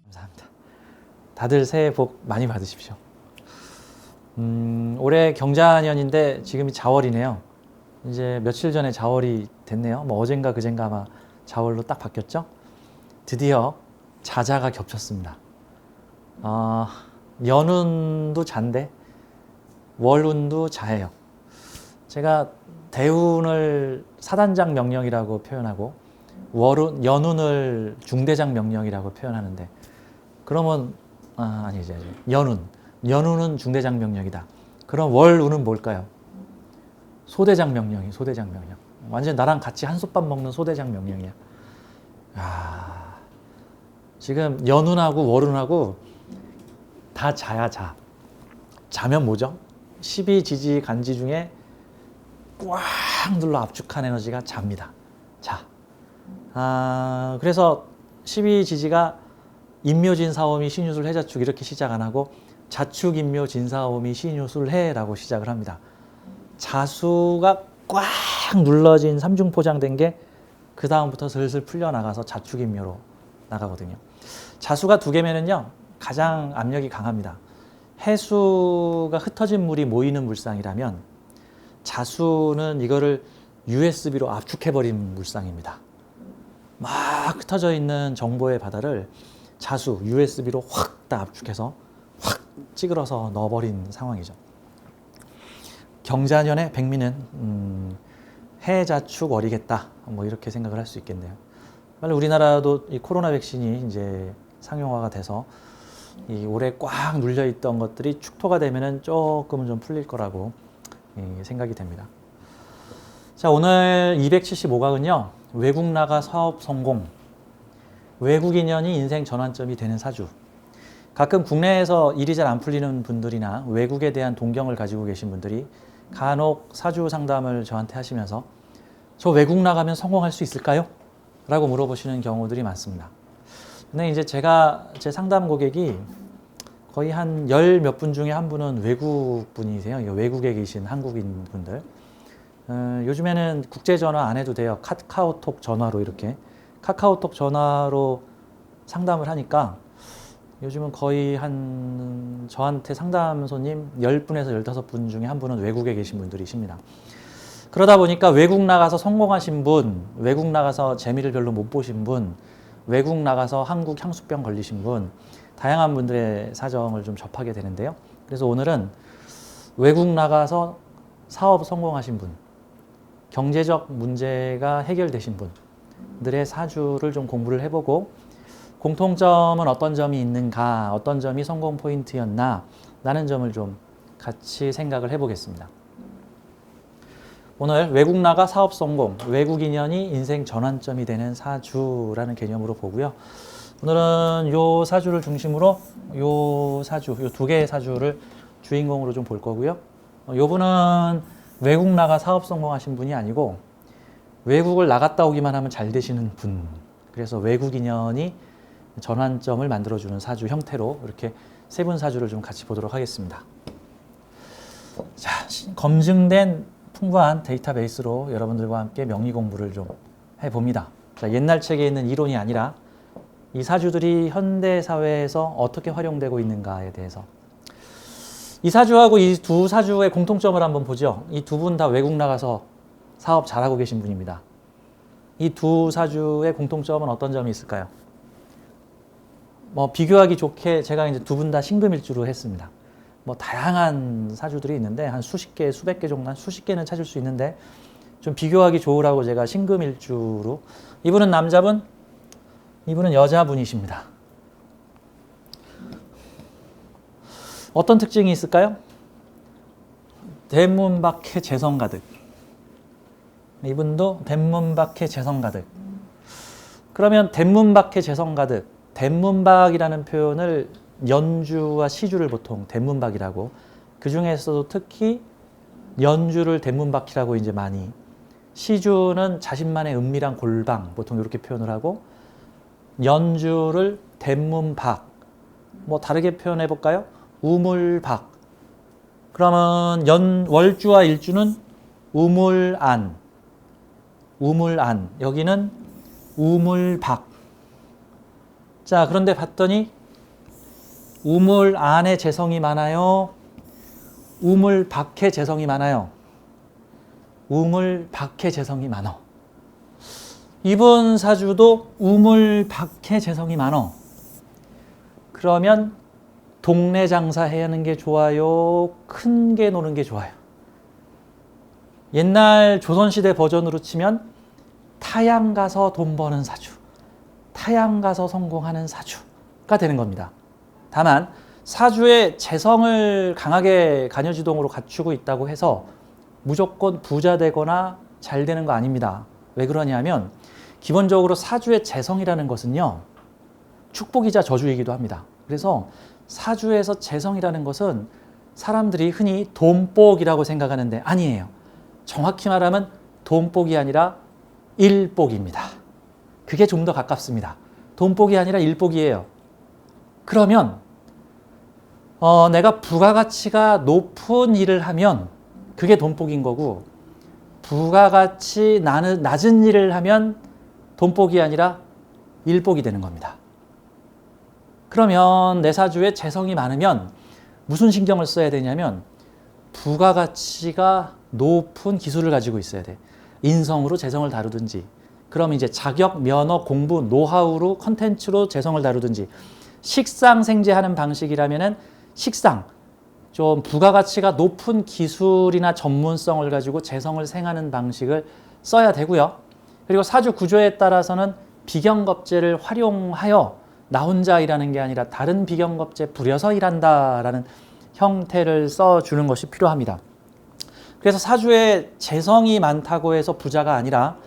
감사합니다. 다들 새해 복 많이 받으십시오. 올해 경자년인데 지금이 자월이네요. 이제 며칠 전에 자월이 됐네요. 뭐 어젠가 그젠가 아마 자월로 딱 바뀌었죠. 드디어 자자가 겹쳤습니다. 연운도 잔데 월운도 자예요. 제가 대운을 사단장 명령이라고 표현하고 연운을 중대장 명령이라고 표현하는데, 그러면 아니지. 연운은 중대장 명령이다. 그럼 월운은 뭘까요? 소대장 명령이 소대장 명령. 완전 나랑 같이 한솥밥 먹는 소대장 명령이야. 지금 연운하고 월운하고 다 자야 자. 자면 뭐죠? 12지지 간지 중에 꽉 눌러 압축한 에너지가 잡니다. 자. 그래서 12지지가 인묘진 사오미 신유술 해자축 이렇게 시작 안 하고 자축 인묘 진사오미 신유술 해라고 시작을 합니다. 자수가 꽉 눌러진 삼중 포장된 게 그 다음부터 슬슬 풀려나가서 자축 인묘로 나가거든요. 자수가 두 개면은요 가장 압력이 강합니다. 해수가 흩어진 물이 모이는 물상이라면 자수는 이거를 USB로 압축해버린 물상입니다. 막 흩어져 있는 정보의 바다를 자수, USB로 확 다 압축해서 확 찌그러서 넣어버린 상황이죠. 경자년의 백미는 해자축 월이겠다. 뭐 이렇게 생각을 할 수 있겠네요. 빨리 우리나라도 이 코로나 백신이 이제 상용화가 돼서 이 올해 꽉 눌려 있던 것들이 축토가 되면은 조금은 좀 풀릴 거라고 생각이 됩니다. 자, 오늘 275강은요. 외국 나가 사업 성공, 외국 인연이 인생 전환점이 되는 사주. 가끔 국내에서 일이 잘 안 풀리는 분들이나 외국에 대한 동경을 가지고 계신 분들이 간혹 사주 상담을 저한테 하시면서 저 외국 나가면 성공할 수 있을까요? 라고 물어보시는 경우들이 많습니다. 근데 이제 제가 제 상담 고객이 거의 한 열 몇 분 중에 한 분은 외국 분이세요. 외국에 계신 한국인 분들. 요즘에는 국제 전화 안 해도 돼요. 카카오톡 전화로 이렇게 카카오톡 전화로 상담을 하니까 요즘은 거의 저한테 상담 손님 10분에서 15분 중에 한 분은 외국에 계신 분들이십니다. 그러다 보니까 외국 나가서 성공하신 분, 외국 나가서 재미를 별로 못 보신 분, 외국 나가서 한국 향수병 걸리신 분, 다양한 분들의 사정을 좀 접하게 되는데요. 그래서 오늘은 외국 나가서 사업 성공하신 분, 경제적 문제가 해결되신 분들의 사주를 좀 공부를 해보고 공통점은 어떤 점이 있는가, 어떤 점이 성공 포인트였나 라는 점을 좀 같이 생각을 해보겠습니다. 오늘 외국 나가 사업 성공, 외국 인연이 인생 전환점이 되는 사주라는 개념으로 보고요. 오늘은 요 사주를 중심으로 요 두 개의 사주를 주인공으로 좀 볼 거고요. 요 분은 외국 나가 사업 성공하신 분이 아니고 외국을 나갔다 오기만 하면 잘 되시는 분. 그래서 외국 인연이 전환점을 만들어주는 사주 형태로 이렇게 세 분 사주를 좀 같이 보도록 하겠습니다. 자, 검증된 풍부한 데이터베이스로 여러분들과 함께 명리 공부를 좀 해봅니다. 자, 옛날 책에 있는 이론이 아니라 이 사주들이 현대 사회에서 어떻게 활용되고 있는가에 대해서. 이 사주하고 이 두 사주의 공통점을 한번 보죠. 이 두 분 다 외국 나가서 사업 잘하고 계신 분입니다. 이 두 사주의 공통점은 어떤 점이 있을까요? 뭐 비교하기 좋게 제가 이제 두 분 다 신금일주로 했습니다. 뭐 다양한 사주들이 있는데 한 수십 개, 수백 개 정도, 한 수십 개는 찾을 수 있는데 좀 비교하기 좋으라고 제가 신금일주로. 이분은 남자분, 이분은 여자분이십니다. 어떤 특징이 있을까요? 대문 밖에 재성 가득. 이분도 대문 밖에 재성 가득. 그러면 대문 밖에 재성 가득. 대문박이라는 표현을 연주와 시주를 보통 대문박이라고, 그 중에서도 특히 연주를 대문박이라고 이제 많이, 시주는 자신만의 은밀한 골방 보통 이렇게 표현을 하고, 연주를 대문박, 뭐 다르게 표현해 볼까요? 우물박. 그러면 월주와 일주는 우물안, 우물안. 여기는 우물박. 자, 그런데 봤더니 우물안에 재성이 많아요? 우물박에 재성이 많아요? 우물박에 재성이 많어. 이번 사주도 우물박에 재성이 많어. 그러면 동네 장사 하는 게 좋아요? 큰 게 노는 게 좋아요? 옛날 조선시대 버전으로 치면 타양 가서 돈 버는 사주, 타양 가서 성공하는 사주가 되는 겁니다. 다만 사주의 재성을 강하게 간여지동으로 갖추고 있다고 해서 무조건 부자 되거나 잘 되는 거 아닙니다. 왜 그러냐면 기본적으로 사주의 재성이라는 것은요, 축복이자 저주이기도 합니다. 그래서 사주에서 재성이라는 것은 사람들이 흔히 돈복이라고 생각하는데 아니에요. 정확히 말하면 돈복이 아니라 일복입니다. 그게 좀 더 가깝습니다. 돈복이 아니라 일복이에요. 그러면 내가 부가가치가 높은 일을 하면 그게 돈복인 거고, 부가가치 낮은 일을 하면 돈복이 아니라 일복이 되는 겁니다. 그러면 내 사주에 재성이 많으면 무슨 신경을 써야 되냐면 부가가치가 높은 기술을 가지고 있어야 돼. 인성으로 재성을 다루든지, 그럼 이제 자격, 면허, 공부, 노하우로 컨텐츠로 재성을 다루든지, 식상생재하는 방식이라면은 식상, 좀 부가가치가 높은 기술이나 전문성을 가지고 재성을 생하는 방식을 써야 되고요. 그리고 사주 구조에 따라서는 비경겁제를 활용하여 나 혼자 일하는 게 아니라 다른 비경겁제 부려서 일한다라는 형태를 써주는 것이 필요합니다. 그래서 사주에 재성이 많다고 해서 부자가 아니라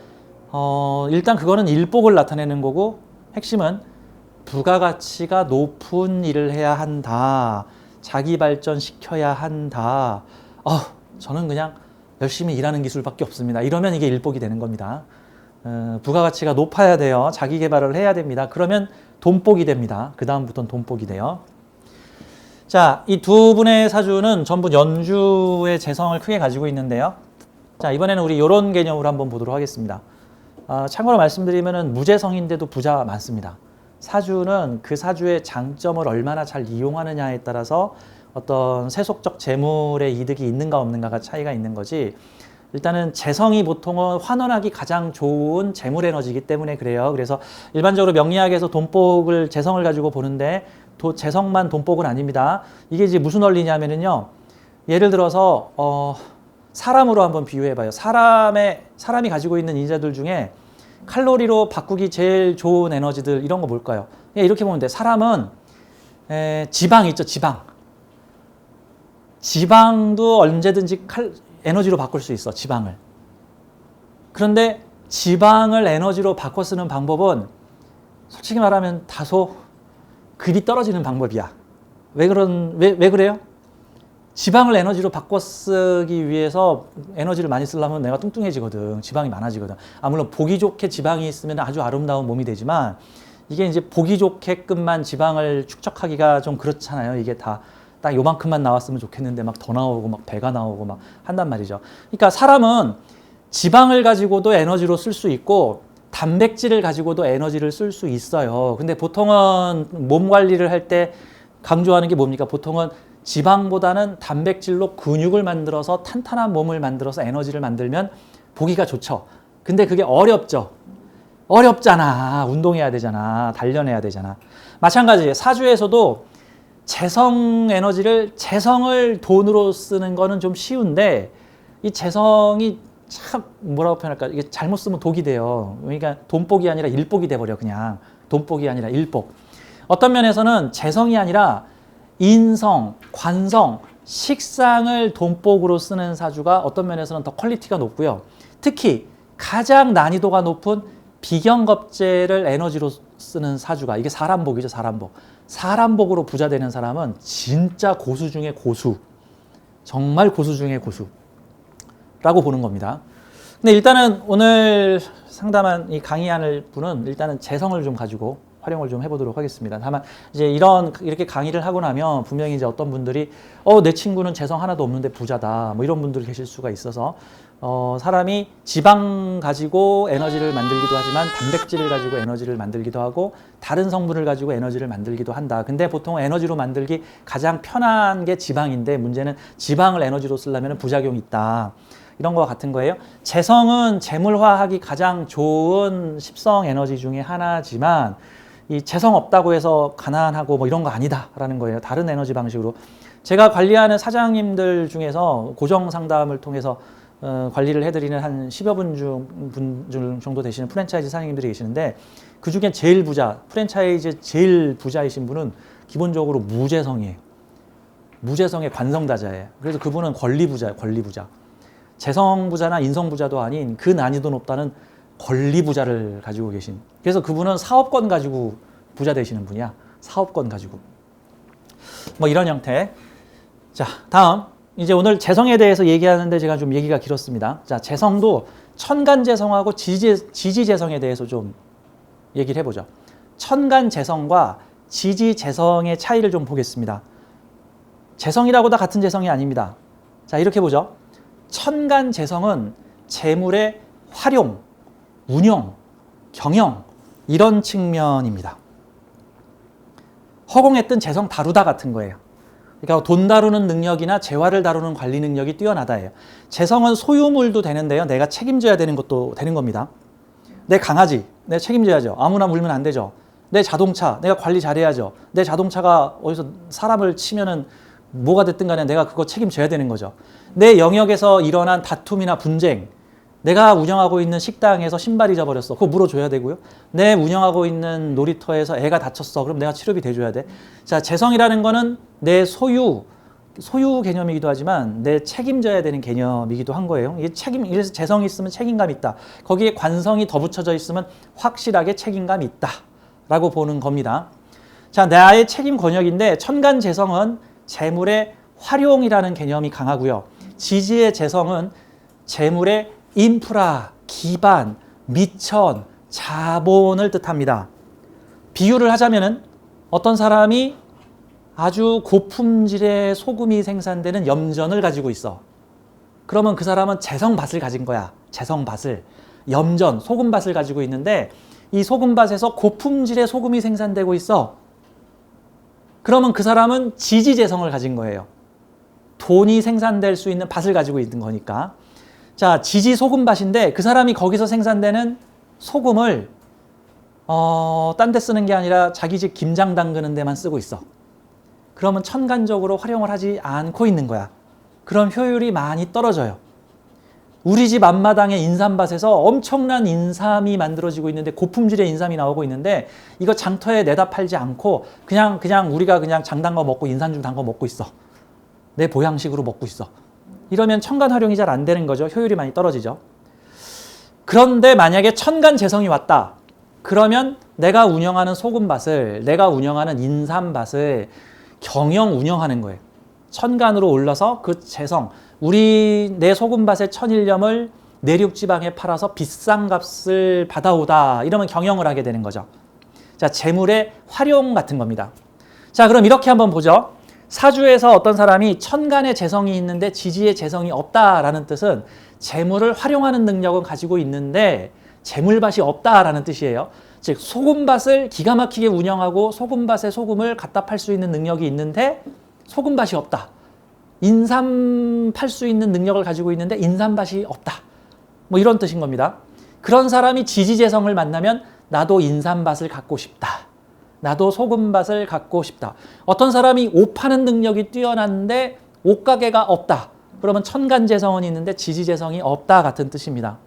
일단 그거는 일복을 나타내는 거고, 핵심은 부가가치가 높은 일을 해야 한다. 자기 발전시켜야 한다. 저는 그냥 열심히 일하는 기술밖에 없습니다. 이러면 이게 일복이 되는 겁니다. 부가가치가 높아야 돼요. 자기 개발을 해야 됩니다. 그러면 돈복이 됩니다. 그 다음부터는 돈복이 돼요. 자, 이 두 분의 사주는 전부 연주의 재성을 크게 가지고 있는데요. 자, 이번에는 우리 이런 개념으로 한번 보도록 하겠습니다. 참고로 말씀드리면 무재성인데도 부자 많습니다. 사주는 그 사주의 장점을 얼마나 잘 이용하느냐에 따라서 어떤 세속적 재물의 이득이 있는가 없는가가 차이가 있는 거지, 일단은 재성이 보통은 환원하기 가장 좋은 재물 에너지이기 때문에 그래요. 그래서 일반적으로 명리학에서 돈복을 재성을 가지고 보는데 재성만 돈복은 아닙니다. 이게 이제 무슨 원리냐면요, 예를 들어서 사람으로 한번 비유해봐요. 사람이 가지고 있는 인자들 중에 칼로리로 바꾸기 제일 좋은 에너지들, 이런 거 뭘까요? 이렇게 보면 돼. 사람은 지방 있죠, 지방. 지방도 언제든지 에너지로 바꿀 수 있어, 지방을. 그런데 지방을 에너지로 바꿔 쓰는 방법은 솔직히 말하면 다소 급이 떨어지는 방법이야. 왜 그래요? 지방을 에너지로 바꿔 쓰기 위해서 에너지를 많이 쓰려면 내가 뚱뚱해지거든. 지방이 많아지거든. 물론 보기 좋게 지방이 있으면 아주 아름다운 몸이 되지만, 이게 이제 보기 좋게끔만 지방을 축적하기가 좀 그렇잖아요. 이게 다 딱 요만큼만 나왔으면 좋겠는데 막 더 나오고 막 배가 나오고 막 한단 말이죠. 그러니까 사람은 지방을 가지고도 에너지로 쓸 수 있고 단백질을 가지고도 에너지를 쓸 수 있어요. 근데 보통은 몸 관리를 할 때 강조하는 게 뭡니까? 보통은 지방보다는 단백질로 근육을 만들어서 탄탄한 몸을 만들어서 에너지를 만들면 보기가 좋죠. 근데 그게 어렵죠. 어렵잖아. 운동해야 되잖아. 단련해야 되잖아. 마찬가지예요. 사주에서도 재성을 돈으로 쓰는 거는 좀 쉬운데, 이 재성이 참 뭐라고 표현할까? 이게 잘못 쓰면 독이 돼요. 그러니까 돈복이 아니라 일복이 돼버려. 그냥 돈복이 아니라 일복. 어떤 면에서는 재성이 아니라 인성, 관성, 식상을 돈복으로 쓰는 사주가 어떤 면에서는 더 퀄리티가 높고요. 특히 가장 난이도가 높은 비경겁제를 에너지로 쓰는 사주가, 이게 사람복이죠, 사람복. 사람복으로 부자 되는 사람은 진짜 고수 중에 고수, 정말 고수 중에 고수라고 보는 겁니다. 근데 일단은 오늘 상담한 이 강의하는 분은 일단은 재성을 좀 가지고 활용을 좀 해보도록 하겠습니다. 다만 이제 이렇게 강의를 하고 나면 분명히 이제 어떤 분들이 내 친구는 재성 하나도 없는데 부자다 뭐 이런 분들 계실 수가 있어서 사람이 지방 가지고 에너지를 만들기도 하지만 단백질을 가지고 에너지를 만들기도 하고 다른 성분을 가지고 에너지를 만들기도 한다. 근데 보통 에너지로 만들기 가장 편한 게 지방인데 문제는 지방을 에너지로 쓰려면 부작용이 있다. 이런 거와 같은 거예요. 재성은 재물화하기 가장 좋은 십성 에너지 중에 하나지만 이 재성 없다고 해서 가난하고 뭐 이런 거 아니다라는 거예요. 다른 에너지 방식으로. 제가 관리하는 사장님들 중에서 고정 상담을 통해서 관리를 해드리는 한 10여 분 정도 되시는 프랜차이즈 사장님들이 계시는데 그 중에 제일 부자, 프랜차이즈 제일 부자이신 분은 기본적으로 무재성이에요. 무재성의 관성다자예요. 그래서 그분은 권리부자예요. 권리부자. 재성부자나 인성부자도 아닌 그 난이도 높다는 권리부자를 가지고 계신. 그래서 그분은 사업권 가지고 부자 되시는 분이야. 사업권 가지고. 뭐 이런 형태. 자, 다음. 이제 오늘 재성에 대해서 얘기하는데 제가 좀 얘기가 길었습니다. 자, 재성도 천간재성하고 지지재성에 대해서 좀 얘기를 해보죠. 천간재성과 지지재성의 차이를 좀 보겠습니다. 재성이라고 다 같은 재성이 아닙니다. 자, 이렇게 보죠. 천간재성은 재물의 활용, 운영, 경영 이런 측면입니다. 허공에 뜬 재성 다루다 같은 거예요. 그러니까 돈 다루는 능력이나 재화를 다루는 관리 능력이 뛰어나다예요. 재성은 소유물도 되는데요. 내가 책임져야 되는 것도 되는 겁니다. 내 강아지, 내가 책임져야죠. 아무나 물면 안 되죠. 내 자동차, 내가 관리 잘해야죠. 내 자동차가 어디서 사람을 치면은 뭐가 됐든 간에 내가 그거 책임져야 되는 거죠. 내 영역에서 일어난 다툼이나 분쟁, 내가 운영하고 있는 식당에서 신발이 잊어버렸어. 그거 물어줘야 되고요. 내 운영하고 있는 놀이터에서 애가 다쳤어. 그럼 내가 치료비 대줘야 돼. 자, 재성이라는 거는 내 소유 개념이기도 하지만 내 책임져야 되는 개념이기도 한 거예요. 이게 이래서 재성이 있으면 책임감이 있다. 거기에 관성이 덧붙여져 있으면 확실하게 책임감이 있다. 라고 보는 겁니다. 자, 나의 책임 권역인데 천간재성은 재물의 활용이라는 개념이 강하고요. 지지의 재성은 재물의 인프라, 기반, 미천, 자본을 뜻합니다. 비유를 하자면은 어떤 사람이 아주 고품질의 소금이 생산되는 염전을 가지고 있어. 그러면 그 사람은 재성밭을 가진 거야. 재성밭을. 염전, 소금밭을 가지고 있는데 이 소금밭에서 고품질의 소금이 생산되고 있어. 그러면 그 사람은 지지재성을 가진 거예요. 돈이 생산될 수 있는 밭을 가지고 있는 거니까. 자, 지지 소금밭인데 그 사람이 거기서 생산되는 소금을 딴 데 쓰는 게 아니라 자기 집 김장 담그는 데만 쓰고 있어. 그러면 천간적으로 활용을 하지 않고 있는 거야. 그럼 효율이 많이 떨어져요. 우리 집 앞마당의 인삼밭에서 엄청난 인삼이 만들어지고 있는데 고품질의 인삼이 나오고 있는데 이거 장터에 내다 팔지 않고 그냥 우리가 그냥 장 담궈 먹고 인삼 좀 담궈 먹고 있어. 내 보양식으로 먹고 있어. 이러면 천간 활용이 잘 안 되는 거죠. 효율이 많이 떨어지죠. 그런데 만약에 천간재성이 왔다. 그러면 내가 운영하는 소금밭을, 내가 운영하는 인삼밭을 경영 운영하는 거예요. 천간으로 올라서 그 재성, 내 소금밭의 천일염을 내륙지방에 팔아서 비싼 값을 받아오다. 이러면 경영을 하게 되는 거죠. 자, 재물의 활용 같은 겁니다. 자, 그럼 이렇게 한번 보죠. 사주에서 어떤 사람이 천간의 재성이 있는데 지지의 재성이 없다라는 뜻은 재물을 활용하는 능력은 가지고 있는데 재물밭이 없다라는 뜻이에요. 즉 소금밭을 기가 막히게 운영하고 소금밭에 소금을 갖다 팔 수 있는 능력이 있는데 소금밭이 없다. 인삼 팔 수 있는 능력을 가지고 있는데 인삼밭이 없다. 뭐 이런 뜻인 겁니다. 그런 사람이 지지재성을 만나면 나도 인삼밭을 갖고 싶다. 나도 소금밭을 갖고 싶다. 어떤 사람이 옷 파는 능력이 뛰어난데 옷가게가 없다. 그러면 천간재성은 있는데 지지재성이 없다 같은 뜻입니다.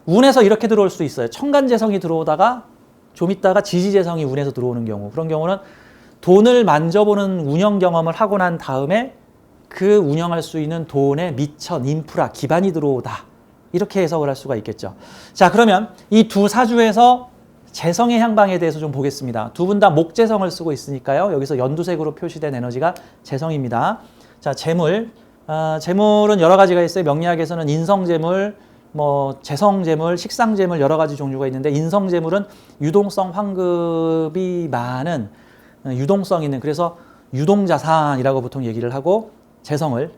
운에서 이렇게 들어올 수 있어요. 천간재성이 들어오다가 좀 있다가 지지재성이 운에서 들어오는 경우. 그런 경우는 돈을 만져보는 운영 경험을 하고 난 다음에 그 운영할 수 있는 돈의 미천, 인프라, 기반이 들어오다. 이렇게 해석을 할 수가 있겠죠. 자, 그러면 이 두 사주에서 재성의 향방에 대해서 좀 보겠습니다. 두 분 다 목재성을 쓰고 있으니까요. 여기서 연두색으로 표시된 에너지가 재성입니다. 자, 재물. 재물은 여러 가지가 있어요. 명리학에서는 인성재물, 뭐 재성재물, 식상재물 여러 가지 종류가 있는데 인성재물은 유동성 환급이 많은 유동성 있는 그래서 유동자산이라고 보통 얘기를 하고 재성을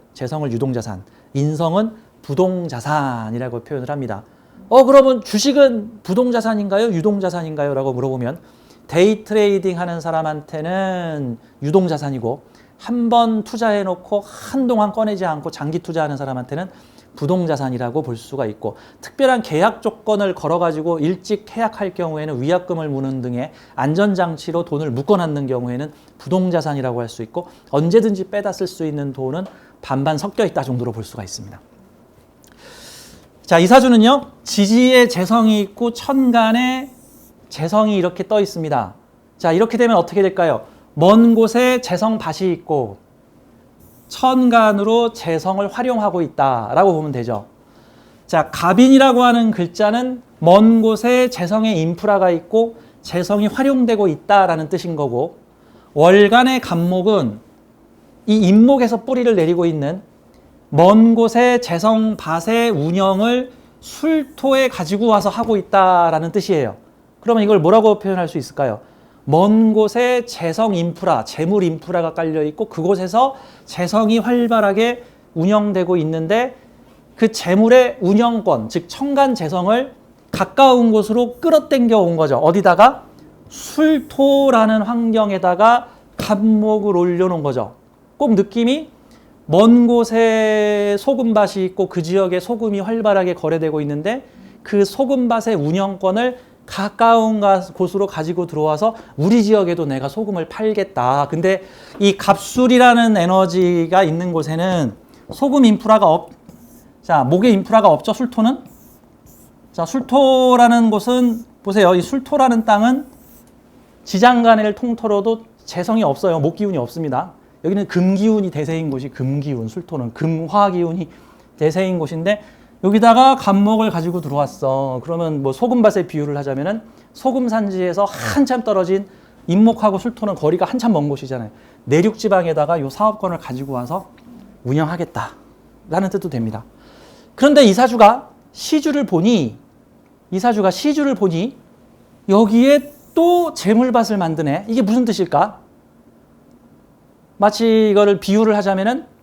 유동자산, 인성은 부동자산이라고 표현을 합니다. 그러면 주식은 부동자산인가요? 유동자산인가요? 라고 물어보면 데이 트레이딩 하는 사람한테는 유동자산이고 한 번 투자해놓고 한동안 꺼내지 않고 장기 투자하는 사람한테는 부동자산이라고 볼 수가 있고 특별한 계약 조건을 걸어가지고 일찍 계약할 경우에는 위약금을 무는 등의 안전장치로 돈을 묶어놨는 경우에는 부동자산이라고 할 수 있고 언제든지 빼다 쓸 수 있는 돈은 반반 섞여 있다 정도로 볼 수가 있습니다. 자, 이 사주는요. 지지에 재성이 있고 천간에 재성이 이렇게 떠 있습니다. 자, 이렇게 되면 어떻게 될까요? 먼 곳에 재성밭이 있고 천간으로 재성을 활용하고 있다라고 보면 되죠. 자, 갑인이라고 하는 글자는 먼 곳에 재성의 인프라가 있고 재성이 활용되고 있다라는 뜻인 거고 월간의 갑목은 이 인목에서 뿌리를 내리고 있는 먼 곳에 재성밭의 운영을 술토에 가지고 와서 하고 있다라는 뜻이에요. 그러면 이걸 뭐라고 표현할 수 있을까요? 먼 곳에 재성 인프라, 재물 인프라가 깔려 있고 그곳에서 재성이 활발하게 운영되고 있는데 그 재물의 운영권, 즉 천간 재성을 가까운 곳으로 끌어당겨 온 거죠. 어디다가? 술토라는 환경에다가 갑목을 올려놓은 거죠. 꼭 느낌이 먼 곳에 소금밭이 있고 그 지역에 소금이 활발하게 거래되고 있는데 그 소금밭의 운영권을 가까운 곳으로 가지고 들어와서 우리 지역에도 내가 소금을 팔겠다. 근데 이 갑술이라는 에너지가 있는 곳에는 소금 인프라가 자, 목의 인프라가 없죠, 술토는? 자, 술토라는 곳은 보세요. 이 술토라는 땅은 지장간을 통틀어도 재성이 없어요. 목 기운이 없습니다. 여기는 금 기운이 대세인 곳이 금 기운, 술토는 금화 기운이 대세인 곳인데 여기다가 갑목을 가지고 들어왔어. 그러면 뭐 소금밭에 비유를 하자면은 소금 산지에서 한참 떨어진 인목하고 술토는 거리가 한참 먼 곳이잖아요. 내륙 지방에다가 요 사업권을 가지고 와서 운영하겠다라는 뜻도 됩니다. 그런데 이 사주가 시주를 보니 여기에 또 재물밭을 만드네. 이게 무슨 뜻일까? 마치 이거를 비유를 하자면은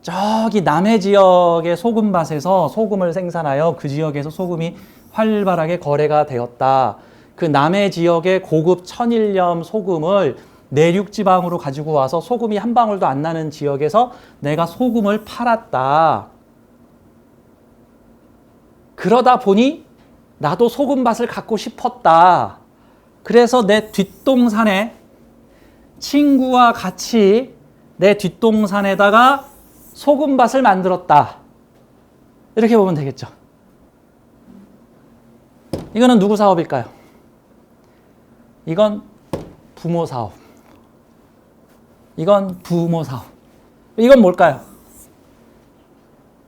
저기 남해 지역의 소금밭에서 소금을 생산하여 그 지역에서 소금이 활발하게 거래가 되었다. 그 남해 지역의 고급 천일염 소금을 내륙 지방으로 가지고 와서 소금이 한 방울도 안 나는 지역에서 내가 소금을 팔았다. 그러다 보니 나도 소금밭을 갖고 싶었다. 그래서 내 뒷동산에 친구와 같이 내 뒷동산에다가 소금밭을 만들었다. 이렇게 보면 되겠죠. 이거는 누구 사업일까요? 이건 부모 사업. 이건 부모 사업. 이건 뭘까요?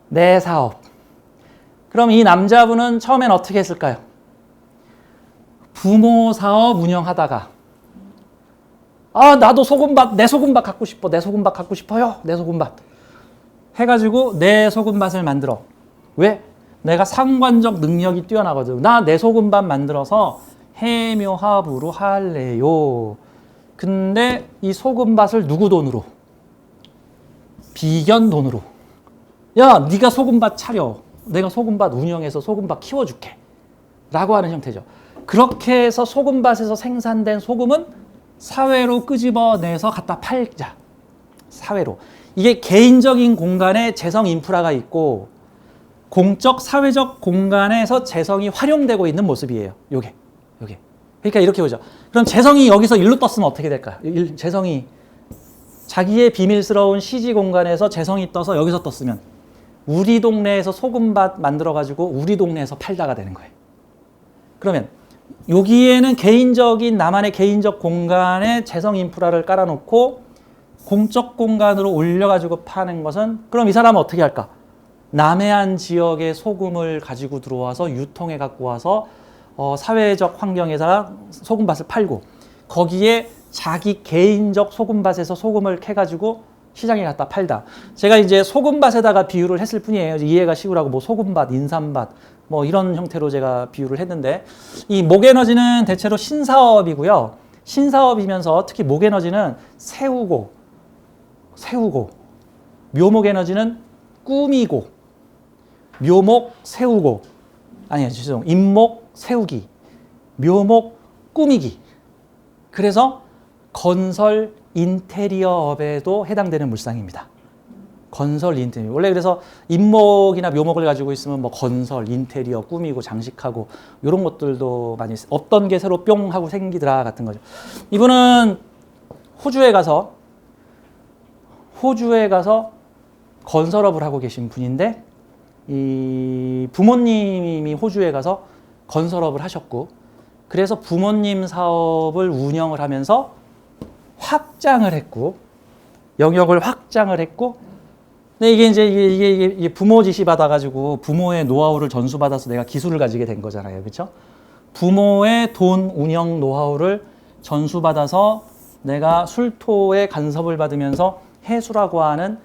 내 사업. 그럼 이 남자분은 처음엔 어떻게 했을까요? 부모 사업 운영하다가 나도 소금밭, 내 소금밭 갖고 싶어. 내 소금밭 갖고 싶어요. 내 소금밭. 해가지고 내 소금밭을 만들어. 왜? 내가 상관적 능력이 뛰어나거든. 나 내 소금밭 만들어서 해묘합으로 할래요. 근데 이 소금밭을 누구 돈으로? 비견 돈으로. 야, 네가 소금밭 차려. 내가 소금밭 운영해서 소금밭 키워줄게. 라고 하는 형태죠. 그렇게 해서 소금밭에서 생산된 소금은 사회로 끄집어내서 갖다 팔자. 사회로. 이게 개인적인 공간에 재성 인프라가 있고 공적 사회적 공간에서 재성이 활용되고 있는 모습이에요. 요게. 그러니까 이렇게 보죠. 그럼 재성이 여기서 일로 떴으면 어떻게 될까요? 재성이 자기의 비밀스러운 시지 공간에서 재성이 떠서 여기서 떴으면 우리 동네에서 소금밭 만들어 가지고 우리 동네에서 팔다가 되는 거예요. 그러면 여기에는 나만의 개인적 공간에 재성 인프라를 깔아놓고 공적 공간으로 올려가지고 파는 것은 그럼 이 사람은 어떻게 할까? 남해안 지역의 소금을 가지고 들어와서 유통해 갖고 와서 사회적 환경에서 소금밭을 팔고 거기에 자기 개인적 소금밭에서 소금을 캐가지고 시장에 갖다 팔다. 제가 이제 소금밭에다가 비유를 했을 뿐이에요. 이해가 쉬우라고 뭐 소금밭, 인삼밭, 뭐 이런 형태로 제가 비유를 했는데 이 목에너지는 대체로 신사업이고요. 신사업이면서 특히 목에너지는 세우고 묘목에너지는 꾸미고 묘목 세우고 아니요 죄송 임목 세우기 묘목 꾸미기 그래서 건설 인테리어업에도 해당되는 물상입니다. 건설 인테리어 원래 그래서 임목이나 묘목을 가지고 있으면 뭐 건설 인테리어 꾸미고 장식하고 이런 것들도 많이 어떤 게 새로 뿅 하고 생기더라 같은 거죠. 이분은 호주에 가서 건설업을 하고 계신 분인데 이 부모님이 호주에 가서 건설업을 하셨고 그래서 부모님 사업을 운영을 하면서 확장을 했고 영역을 확장을 했고 근데 이게 이제 이게 부모 지시 받아가지고 부모의 노하우를 전수받아서 내가 기술을 가지게 된 거잖아요, 그렇죠? 부모의 돈 운영 노하우를 전수받아서 내가 술토의 간섭을 받으면서 해수라고 하는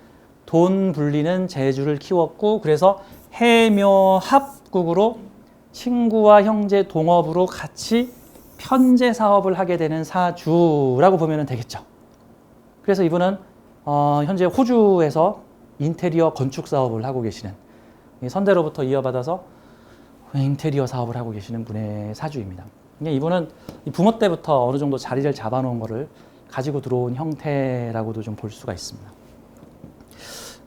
돈 불리는 재주를 키웠고 그래서 해묘합국으로 친구와 형제 동업으로 같이 편제 사업을 하게 되는 사주라고 보면 되겠죠. 그래서 이분은 현재 호주에서 인테리어 건축 사업을 하고 계시는 선대로부터 이어받아서 인테리어 사업을 하고 계시는 분의 사주입니다. 이분은 부모 때부터 어느 정도 자리를 잡아놓은 거를 가지고 들어온 형태라고도 좀 볼 수가 있습니다.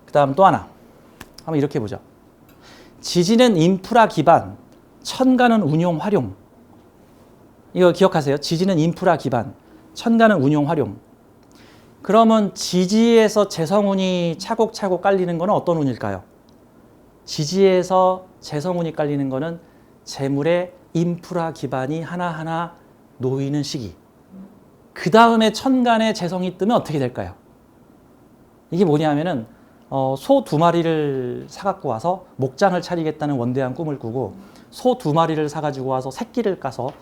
그 다음 또 하나 한번 이렇게 보죠. 지지는 인프라 기반, 천간은 운용 활용. 이거 기억하세요. 지지는 인프라 기반, 천간은 운용 활용. 그러면 지지에서 재성운이 차곡차곡 깔리는 거는 어떤 운일까요? 지지에서 재성운이 깔리는 거는 재물의 인프라 기반이 하나하나 놓이는 시기. 그 다음에 천간에 재성이 뜨면 어떻게 될까요? 이게 뭐냐면은 소 2마리를 사갖고 와서 목장을 차리겠다는 원대한 꿈을 꾸고 소 2마리를 사가지고 와서 새끼를 까서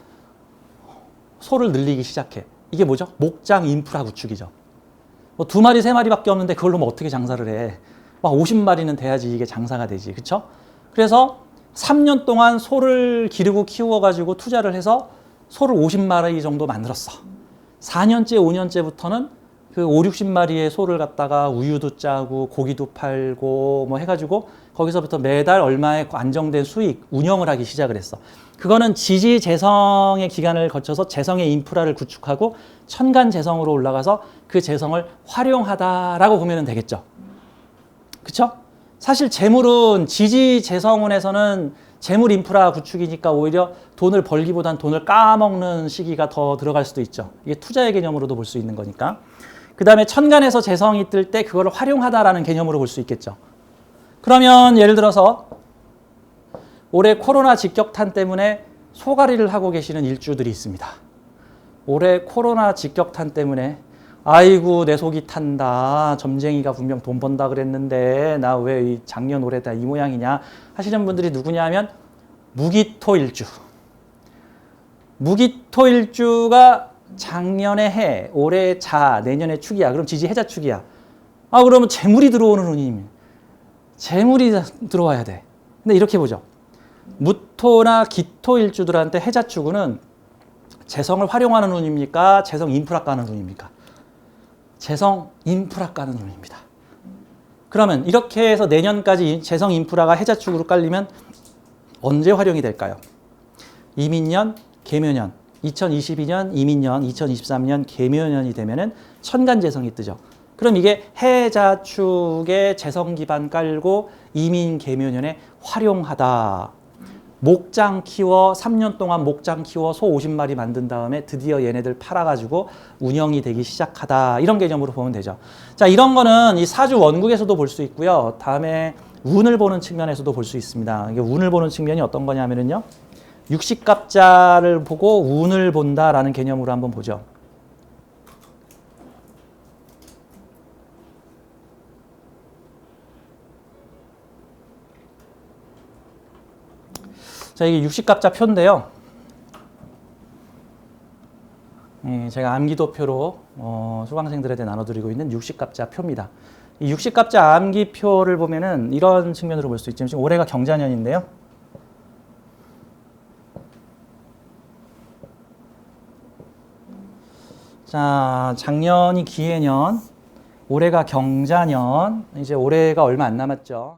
소를 늘리기 시작해. 이게 뭐죠? 목장 인프라 구축이죠. 뭐 2마리, 3마리밖에 없는데 그걸로 뭐 어떻게 장사를 해. 막 50마리는 돼야지 이게 장사가 되지. 그쵸? 그래서 3년 동안 소를 기르고 키워가지고 투자를 해서 소를 50마리 정도 만들었어. 4년째, 5년째부터는 그 5, 60마리의 소를 갖다가 우유도 짜고 고기도 팔고 뭐 해가지고 거기서부터 매달 얼마의 안정된 수익, 운영을 하기 시작을 했어. 그거는 지지 재성의 기간을 거쳐서 재성의 인프라를 구축하고 천간 재성으로 올라가서 그 재성을 활용하다라고 보면 되겠죠. 그쵸? 사실 재물은 지지 재성운에서는 재물 인프라 구축이니까 오히려 돈을 벌기보단 돈을 까먹는 시기가 더 들어갈 수도 있죠. 이게 투자의 개념으로도 볼 수 있는 거니까. 그 다음에 천간에서 재성이 뜰 때 그걸 활용하다라는 개념으로 볼 수 있겠죠. 그러면 예를 들어서 올해 코로나 직격탄 때문에 소가리를 하고 계시는 일주들이 있습니다. 올해 코로나 직격탄 때문에 아이고 내 속이 탄다. 점쟁이가 분명 돈 번다 그랬는데 나 왜 작년 올해 다 이 모양이냐 하시는 분들이 누구냐 하면 무기토일주. 무기토일주가 작년에 해, 올해 자, 내년에 축이야. 그럼 지지 해자축이야. 그러면 재물이 들어오는 운이면 재물이 들어와야 돼. 근데 이렇게 보죠. 무토나 기토일주들한테 해자축은 재성을 활용하는 운입니까? 재성 인프라 까는 운입니까? 재성 인프라 까는 운입니다. 그러면 이렇게 해서 내년까지 재성 인프라가 해자축으로 깔리면 언제 활용이 될까요? 이민년, 계묘년, 2022년 이민년, 2023년 계묘년이 되면은 천간 재성이 뜨죠. 그럼 이게 해자축에 재성 기반 깔고 이민 계묘년에 활용하다. 목장 키워 3년 동안 목장 키워 소 50마리 만든 다음에 드디어 얘네들 팔아가지고 운영이 되기 시작하다. 이런 개념으로 보면 되죠. 자, 이런 거는 이 사주 원국에서도 볼 수 있고요. 다음에 운을 보는 측면에서도 볼 수 있습니다. 이게 운을 보는 측면이 어떤 거냐면요. 육식갑자를 보고 운을 본다라는 개념으로 한번 보죠. 자, 이게 육식갑자 표인데요. 제가 암기도표로 수강생들한테 나눠드리고 있는 육식갑자 표입니다. 이 육식갑자 암기표를 보면은 이런 측면으로 볼 수 있죠. 지금 올해가 경자년인데요. 자, 작년이 기해년, 올해가 경자년, 이제 올해가 얼마 안 남았죠.